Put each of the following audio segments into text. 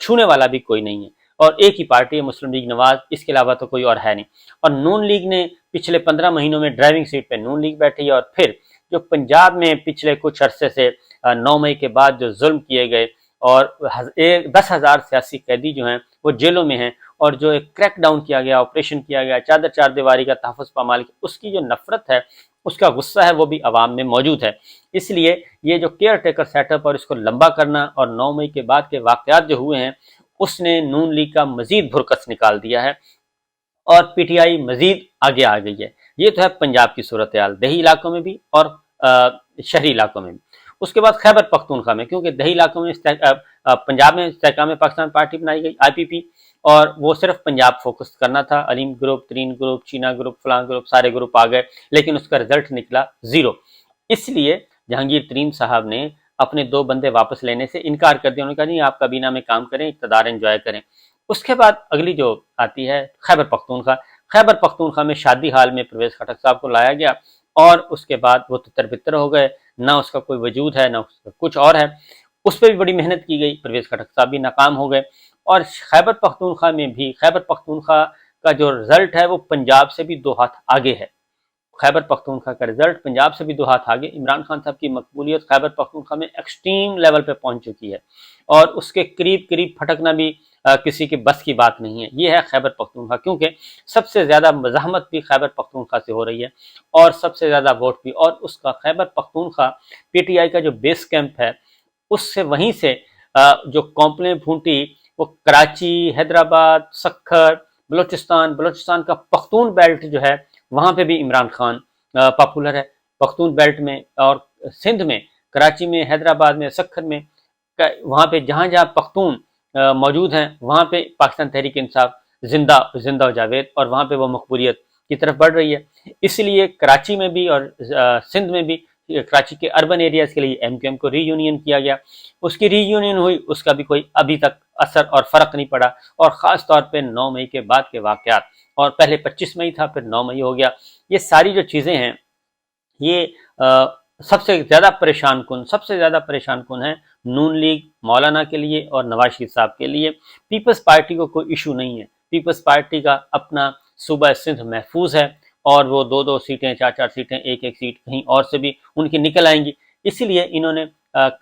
چھونے والا بھی کوئی نہیں ہے، اور ایک ہی پارٹی ہے مسلم لیگ نواز، اس کے علاوہ تو کوئی اور ہے نہیں۔ اور نون لیگ نے پچھلے 15 مہینوں میں ڈرائیونگ سیٹ پہ نون لیگ بیٹھی ہے، اور پھر جو پنجاب میں پچھلے کچھ عرصے سے 9 مئی کے بعد جو ظلم کیے گئے، اور 10,000 سیاسی قیدی جو ہیں وہ جیلوں میں ہیں، اور جو ایک کریک ڈاؤن کیا گیا، آپریشن کیا گیا، چادر چار دیواری کا تحفظ پامال کی، اس کی جو نفرت ہے، اس کا غصہ ہے، وہ بھی عوام میں موجود ہے۔ اس لیے یہ جو کیئر ٹیکر سیٹ اپ اور اس کو لمبا کرنا، اور 9 مئی کے بعد کے واقعات جو ہوئے ہیں، اس نے نون لیگ کا مزید بھرکس نکال دیا ہے، اور پی ٹی آئی مزید آگے آ گئی ہے۔ یہ تو ہے پنجاب کی صورتحال، دیہی علاقوں میں بھی اور شہری علاقوں میں بھی۔ اس کے بعد خیبر پختونخوا میں، کیونکہ دیہی علاقوں میں پنجاب میں استحکام پاکستان پارٹی بنائی گئی آئی پی پی، اور وہ صرف پنجاب فوکس کرنا تھا، علیم گروپ، ترین گروپ، چینا گروپ، فلاں گروپ، سارے گروپ آ گئے، لیکن اس کا رزلٹ نکلا 0۔ اس لیے جہانگیر ترین صاحب نے اپنے 2 بندے واپس لینے سے انکار کر دیا، انہوں نے کہا نہیں، آپ کابینہ میں کام کریں، اقتدار انجوائے کریں۔ اس کے بعد اگلی جو آتی ہے خیبر پختونخوا۔ خیبر پختونخوا میں شادی حال میں پرویز خٹک صاحب کو لایا گیا، اور اس کے بعد وہ تتر بتر ہو گئے، نہ اس کا کوئی وجود ہے، نہ اس کا کچھ اور ہے۔ اس پہ بھی بڑی محنت کی گئی، پرویز خٹک صاحب بھی ناکام ہو گئے، اور خیبر پختونخوا میں بھی خیبر پختونخوا کا جو رزلٹ ہے وہ پنجاب سے بھی 2 ہاتھ آگے ہے۔ خیبر پختونخوا کا رزلٹ پنجاب سے بھی 2 ہاتھ آگے۔ عمران خان صاحب کی مقبولیت خیبر پختونخوا میں ایکسٹریم لیول پہ پہنچ چکی ہے، اور اس کے قریب پھٹکنا بھی کسی کے بس کی بات نہیں ہے۔ یہ ہے خیبر پختونخوا، کیونکہ سب سے زیادہ مزاحمت بھی خیبر پختونخوا سے ہو رہی ہے، اور سب سے زیادہ ووٹ بھی، اور اس کا Khyber Pakhtunkhwa P T I کا جو بیس کیمپ ہے، اس سے وہیں سے جو کونپلیں پھونٹی، وہ کراچی، حیدرآباد، سکھر، بلوچستان کا پختون بیلٹ جو ہے، وہاں پہ بھی عمران خان پاپولر ہے۔ پختون بیلٹ میں اور سندھ میں، کراچی میں، حیدرآباد میں، سکھر میں، وہاں پہ جہاں جہاں پختون موجود ہیں، وہاں پہ پاکستان تحریک انصاف زندہ و جاوید، اور وہاں پہ وہ مقبولیت کی طرف بڑھ رہی ہے۔ اس لیے کراچی میں بھی اور سندھ میں بھی، کراچی کے اربن ایریاز کے لیے ایم کیو ایم کو ری یونین کیا گیا، اس کی ری یونین ہوئی، اس کا بھی کوئی ابھی تک اثر اور فرق نہیں پڑا، اور خاص طور پہ 9 مئی کے بعد کے واقعات، اور پہلے 25 مئی تھا، پھر 9 مئی ہو گیا، یہ ساری جو چیزیں ہیں، یہ سب سے زیادہ پریشان کن ہے نون لیگ مولانا کے لیے اور نواز شریف صاحب کے لیے۔ پیپلز پارٹی کو کوئی ایشو نہیں ہے، پیپلز پارٹی کا اپنا صوبہ سندھ محفوظ ہے، اور وہ 2 سیٹیں، 4 سیٹیں، ایک سیٹ کہیں اور سے بھی ان کی نکل آئیں گی۔ اسی لیے انہوں نے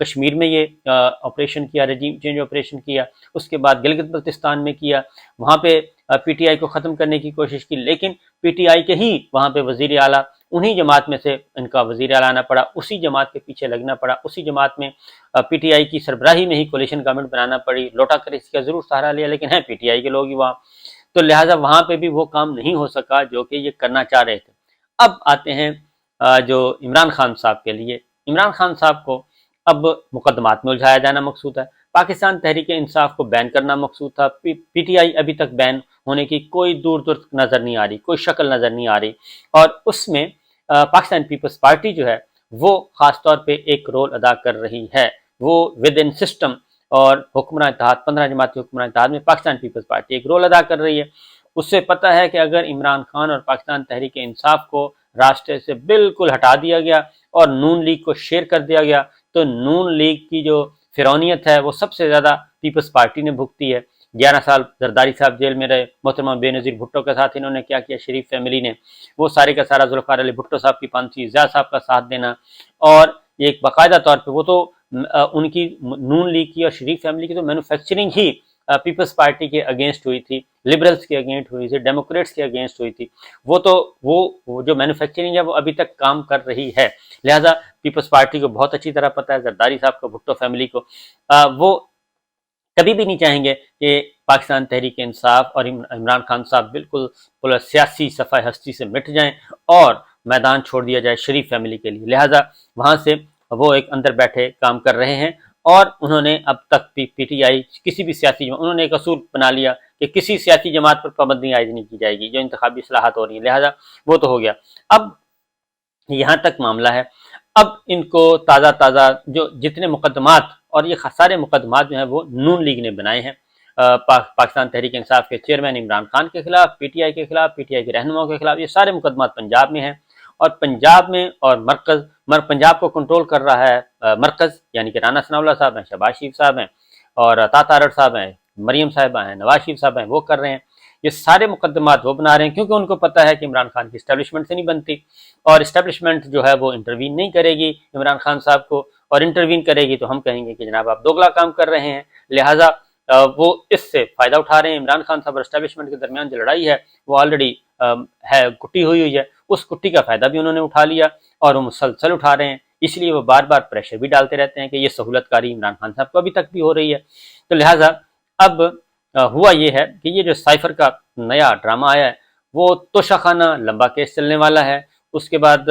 کشمیر میں یہ آپریشن کیا، رجیم چینج آپریشن کیا، اس کے بعد گلگت بلتستان میں کیا، وہاں پہ پی ٹی آئی کو ختم کرنے کی کوشش کی، لیکن پی ٹی آئی کے ہی وہاں پہ وزیر اعلیٰ، انہی جماعت میں سے ان کا وزیر اعلیٰ آنا پڑا، اسی جماعت کے پیچھے لگنا پڑا، اسی جماعت میں پی ٹی آئی کی سربراہی میں ہی کولیشن گورنمنٹ بنانا پڑی، لوٹا کریسی کا ضرور سہارا لیا، لیکن ہیں پی ٹی آئی کے لوگ ہی وہاں، تو لہٰذا وہاں پہ بھی وہ کام نہیں ہو سکا جو کہ یہ کرنا چاہ رہے تھے۔ اب آتے ہیں جو عمران خان صاحب کے لیے۔ عمران خان صاحب کو اب مقدمات میں الجھایا جانا مقصود ہے، پاکستان تحریک انصاف کو بین کرنا مقصود تھا، پی ٹی آئی ابھی تک بین ہونے کی کوئی دور نظر نہیں آ رہی، کوئی شکل نظر نہیں آ رہی، اور اس میں پاکستان پیپلز پارٹی جو ہے وہ خاص طور پہ ایک رول ادا کر رہی ہے، وہ ود ان سسٹم اور حکمراں اتحاد، 15 جماعتی حکمراں اتحاد میں پاکستان پیپلز پارٹی ایک رول ادا کر رہی ہے۔ اس سے پتہ ہے کہ اگر عمران خان اور پاکستان تحریک انصاف کو راستے سے بالکل ہٹا دیا گیا اور نون لیگ کو شیئر کر دیا گیا، تو نون لیگ کی جو فرعونیت ہے وہ سب سے زیادہ پیپلز پارٹی نے بھگتی ہے۔ 11 سال زرداری صاحب جیل میں رہے، محترمہ بے نظیر بھٹو کے ساتھ انہوں نے کیا کیا، شریف فیملی نے، وہ سارے کا سارا ذوالفقار علی بھٹو صاحب کی پانسی، زیاد صاحب کا ساتھ دینا، اور ایک باقاعدہ طور پہ وہ تو ان کی نون لیگ کی اور شریف فیملی کی تو مینوفیکچرنگ ہی پیپلز پارٹی کے اگینسٹ ہوئی تھی، لبرلز کے اگینسٹ ہوئی تھی، ڈیموکریٹس کے اگینسٹ ہوئی تھی، وہ جو مینوفیکچرنگ ہے وہ ابھی تک کام کر رہی ہے۔ لہٰذا پیپلز پارٹی کو بہت اچھی طرح پتہ ہے، زرداری صاحب کو، بھٹو فیملی کو، وہ کبھی بھی نہیں چاہیں گے کہ پاکستان تحریک انصاف اور عمران خان صاحب بالکل سیاسی صفحہ ہستی سے مٹ جائیں اور میدان چھوڑ دیا جائے شریف فیملی کے لیے۔ لہٰذا وہاں سے وہ ایک اندر بیٹھے کام کر رہے ہیں، اور انہوں نے اب تک پی ٹی آئی کسی بھی سیاسی جماعت، انہوں نے ایک اصول بنا لیا کہ کسی سیاسی جماعت پر پابندی عائد نہیں کی جائے گی جو انتخابی اصلاحات ہو رہی ہیں، لہٰذا وہ تو ہو گیا۔ اب یہاں تک معاملہ ہے، اب ان کو تازہ جو جتنے مقدمات، اور یہ سارے مقدمات جو ہیں وہ نون لیگ نے بنائے ہیں، پاکستان تحریک انصاف کے چیئرمین عمران خان کے خلاف، پی ٹی آئی کے خلاف، پی ٹی آئی کے رہنماؤں کے خلاف، یہ سارے مقدمات پنجاب میں ہیں، اور پنجاب میں اور پنجاب کو کنٹرول کر رہا ہے مرکز، یعنی کہ رانا ثناء اللہ صاحب ہیں، شہباز شریف صاحب ہیں، اور عطا تارڑ صاحب ہیں، مریم صاحبہ ہیں، نواز شریف صاحب ہیں، وہ کر رہے ہیں۔ یہ سارے مقدمات وہ بنا رہے ہیں کیونکہ ان کو پتہ ہے کہ عمران خان کی اسٹیبلشمنٹ سے نہیں بنتی، اور اسٹیبلشمنٹ جو ہے وہ انٹروین نہیں کرے گی عمران خان صاحب کو، اور انٹروین کرے گی تو ہم کہیں گے کہ جناب آپ دوگلا کام کر رہے ہیں۔ لہٰذا وہ اس سے فائدہ اٹھا رہے ہیں۔ عمران خان صاحب اور اسٹیبلشمنٹ کے درمیان جو لڑائی ہے وہ آلریڈی ہے، کٹی ہوئی ہے، اس کٹی کا فائدہ بھی انہوں نے اٹھا لیا اور وہ مسلسل اٹھا رہے ہیں، اس لیے وہ بار بار پریشر بھی ڈالتے رہتے ہیں کہ یہ سہولت کاری عمران خان صاحب کو ابھی تک بھی ہو رہی ہے۔ تو لہٰذا اب ہوا یہ ہے کہ یہ جو سائفر کا نیا ڈرامہ آیا ہے وہ توشہ خانہ لمبا کیس چلنے والا ہے۔ اس کے بعد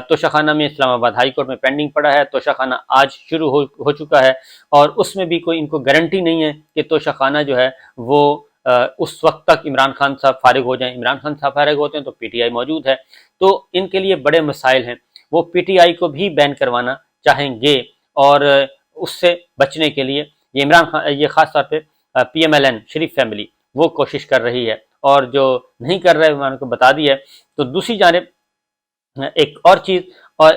توشہ خانہ میں اسلام آباد ہائی کورٹ میں پینڈنگ پڑا ہے، توشہ خانہ آج شروع ہو چکا ہے، اور اس میں بھی کوئی ان کو گارنٹی نہیں ہے کہ توشہ خانہ جو ہے وہ اس وقت تک عمران خان صاحب فارغ ہو جائیں۔ عمران خان صاحب فارغ ہوتے ہیں تو پی ٹی آئی موجود ہے، تو ان کے لیے بڑے مسائل ہیں، وہ پی ٹی آئی کو بھی بین کروانا چاہیں گے، اور اس سے بچنے کے لیے یہ عمران خان، یہ خاص طور پہ پی ایم ایل این شریف فیملی وہ کوشش کر رہی ہے، اور جو نہیں کر رہے میں نے کو بتا دی ہے۔ تو دوسری جانب ایک اور چیز، اور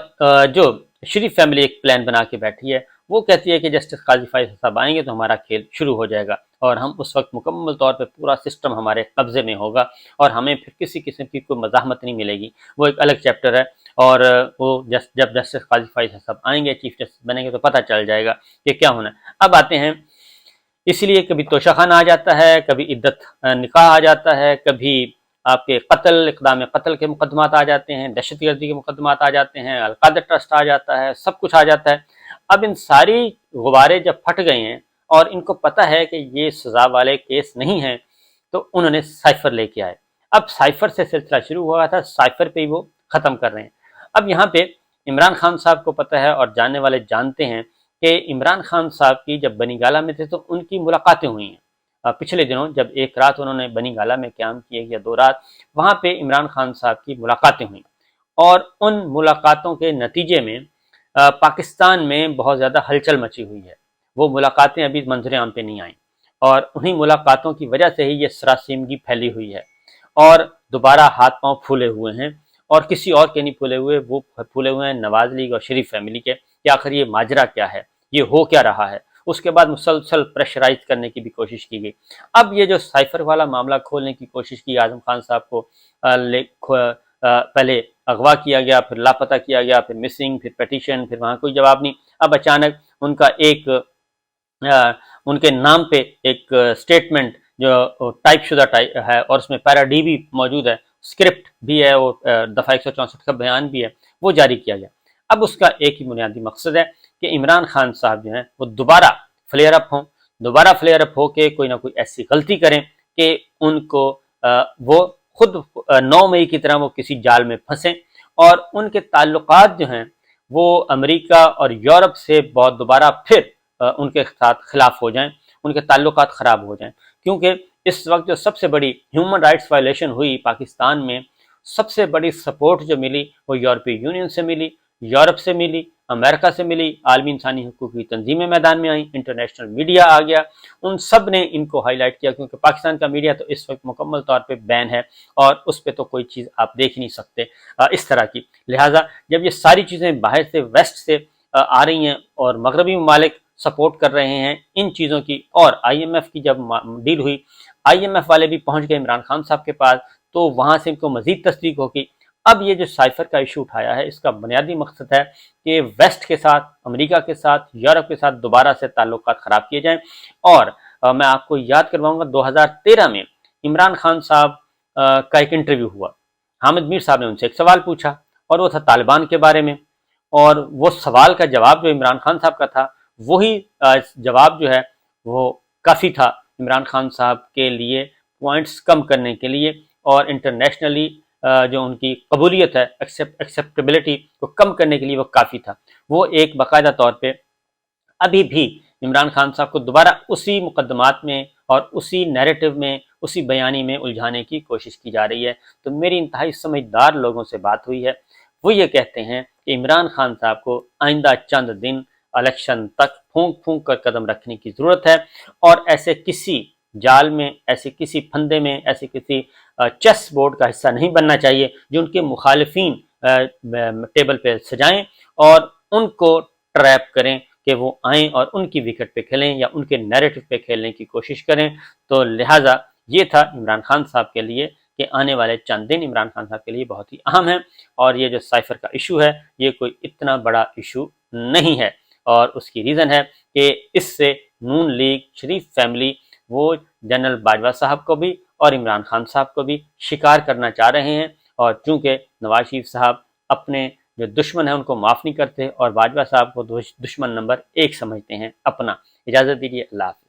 جو شریف فیملی ایک پلان بنا کے بیٹھی ہے، وہ کہتی ہے کہ جسٹس قاضی فائز صاحب آئیں گے تو ہمارا کھیل شروع ہو جائے گا، اور ہم اس وقت مکمل طور پہ پورا سسٹم ہمارے قبضے میں ہوگا، اور ہمیں پھر کسی قسم کی کوئی مزاحمت نہیں ملے گی۔ وہ ایک الگ چیپٹر ہے، اور وہ جب جسٹس قاضی فائز صاحب آئیں گے، چیف جسٹس بنیں گے، تو پتہ چل جائے گا کہ کیا ہونا ہے۔ اب آتے ہیں، اس لیے کبھی توشہ خانہ آ جاتا ہے، کبھی عدت نکاح آ جاتا ہے، کبھی آپ کے قتل، اقدام قتل کے مقدمات آ جاتے ہیں، دہشت گردی کے مقدمات آ جاتے ہیں، القاعدہ ٹرسٹ آ جاتا ہے، سب کچھ آ جاتا ہے۔ اب ان ساری غبارے جب پھٹ گئے ہیں اور ان کو پتہ ہے کہ یہ سزا والے کیس نہیں ہیں، تو انہوں نے سائفر لے کے آئے۔ اب سائفر سے سلسلہ شروع ہوا تھا، سائفر پہ ہی وہ ختم کر رہے ہیں۔ اب یہاں پہ عمران خان صاحب کو پتہ ہے، اور جاننے والے جانتے ہیں کہ عمران خان صاحب کی جب بنی گالہ میں تھے تو ان کی ملاقاتیں ہوئی ہیں پچھلے دنوں، جب ایک رات انہوں نے بنی گالہ میں قیام کیے یا 2 رات، وہاں پہ عمران خان صاحب کی ملاقاتیں ہوئیں، اور ان ملاقاتوں کے نتیجے میں پاکستان میں بہت زیادہ ہلچل مچی ہوئی ہے۔ وہ ملاقاتیں ابھی منظر عام پہ نہیں آئیں، اور انہی ملاقاتوں کی وجہ سے ہی یہ سراسیمگی پھیلی ہوئی ہے، اور دوبارہ ہاتھ پاؤں پھولے ہوئے ہیں، اور کسی اور کے نہیں پھولے ہوئے، وہ پھولے ہوئے ہیں نواز لیگ اور شریف فیملی کے، کہ آخر یہ ماجرا کیا ہے، یہ ہو کیا رہا ہے۔ اس کے بعد مسلسل پریشرائز کرنے کی بھی کوشش کی گئی۔ اب یہ جو سائفر والا معاملہ کھولنے کی کوشش کی، اعظم خان صاحب کو پہلے اغوا کیا گیا، پھر لاپتہ کیا گیا، پھر مسنگ، پھر پیٹیشن، پھر وہاں کوئی جواب نہیں۔ اب اچانک ان کا ان کے نام پہ ایک سٹیٹمنٹ جو ٹائپ شدہ ہے، اور اس میں پیرا ڈی بھی موجود ہے، اسکرپٹ بھی ہے، وہ دفعہ 164 کا بیان بھی ہے، وہ جاری کیا گیا۔ اب اس کا ایک ہی بنیادی مقصد ہے کہ عمران خان صاحب جو ہیں وہ دوبارہ فلیئر اپ ہوں، دوبارہ فلیئر اپ ہو کے کوئی نہ کوئی ایسی غلطی کریں کہ ان کو وہ خود 9 مئی کی طرح وہ کسی جال میں پھنسیں، اور ان کے تعلقات جو ہیں وہ امریکہ اور یورپ سے بہت دوبارہ پھر ان کے ساتھ خلاف ہو جائیں، ان کے تعلقات خراب ہو جائیں، کیونکہ اس وقت جو سب سے بڑی ہیومن رائٹس وائلیشن ہوئی پاکستان میں، سب سے بڑی سپورٹ جو ملی وہ یورپی یونین سے ملی، یورپ سے ملی، امریکہ سے ملی، عالمی انسانی حقوق کی تنظیمیں میدان میں آئیں، انٹرنیشنل میڈیا آ گیا، ان سب نے ان کو ہائی لائٹ کیا، کیونکہ پاکستان کا میڈیا تو اس وقت مکمل طور پہ بین ہے، اور اس پہ تو کوئی چیز آپ دیکھ نہیں سکتے اس طرح کی۔ لہٰذا جب یہ ساری چیزیں باہر سے، ویسٹ سے آ رہی ہیں، اور مغربی ممالک سپورٹ کر رہے ہیں ان چیزوں کی، اور آئی ایم ایف کی جب ڈیل ہوئی، آئی ایم ایف والے بھی پہنچ گئے عمران خان صاحب کے پاس، تو وہاں سے ان کو مزید تصدیق ہوگی۔ اب یہ جو سائفر کا ایشو اٹھایا ہے، اس کا بنیادی مقصد ہے کہ ویسٹ کے ساتھ، امریکہ کے ساتھ، یورپ کے ساتھ دوبارہ سے تعلقات خراب کیے جائیں۔ اور میں آپ کو یاد کرواؤں گا 2013 میں عمران خان صاحب کا ایک انٹرویو ہوا، حامد میر صاحب نے ان سے ایک سوال پوچھا، اور وہ تھا طالبان کے بارے میں، اور وہ سوال کا جواب جو عمران خان صاحب کا تھا، وہی جواب جو ہے وہ کافی تھا عمران خان صاحب کے لیے پوائنٹس کم کرنے کے لیے، اور انٹرنیشنلی جو ان کی قبولیت ہے، ایکسیپٹیبلٹی کو کم کرنے کے لیے وہ کافی تھا۔ وہ ایک باقاعدہ طور پہ ابھی بھی عمران خان صاحب کو دوبارہ اسی مقدمات میں اور اسی نیریٹو میں، اسی بیانی میں الجھانے کی کوشش کی جا رہی ہے۔ تو میری انتہائی سمجھدار لوگوں سے بات ہوئی ہے، وہ یہ کہتے ہیں کہ عمران خان صاحب کو آئندہ چند دن الیکشن تک پھونک پھونک کر قدم رکھنے کی ضرورت ہے، اور ایسے کسی جال میں، ایسے کسی پھندے میں، ایسے کسی چیس بورڈ کا حصہ نہیں بننا چاہیے جو ان کے مخالفین ٹیبل پہ سجائیں اور ان کو ٹریپ کریں، کہ وہ آئیں اور ان کی وکٹ پہ کھیلیں یا ان کے نیریٹو پہ کھیلنے کی کوشش کریں. تو لہٰذا یہ تھا عمران خان صاحب کے لیے کہ آنے والے چند دن عمران خان صاحب کے لیے بہت ہی اہم ہیں، اور یہ جو سائفر کا ایشو ہے یہ کوئی اتنا بڑا ایشو نہیں ہے. اور اس کی ریزن ہے کہ اس سے نون لیگ شریف فیملی وہ جنرل باجوہ صاحب کو بھی اور عمران خان صاحب کو بھی شکار کرنا چاہ رہے ہیں، اور چونکہ نواز شریف صاحب اپنے جو دشمن ہیں ان کو معاف نہیں کرتے اور باجوہ صاحب کو دشمن نمبر 1 سمجھتے ہیں اپنا. اجازت دیجیے، اللہ حافظ.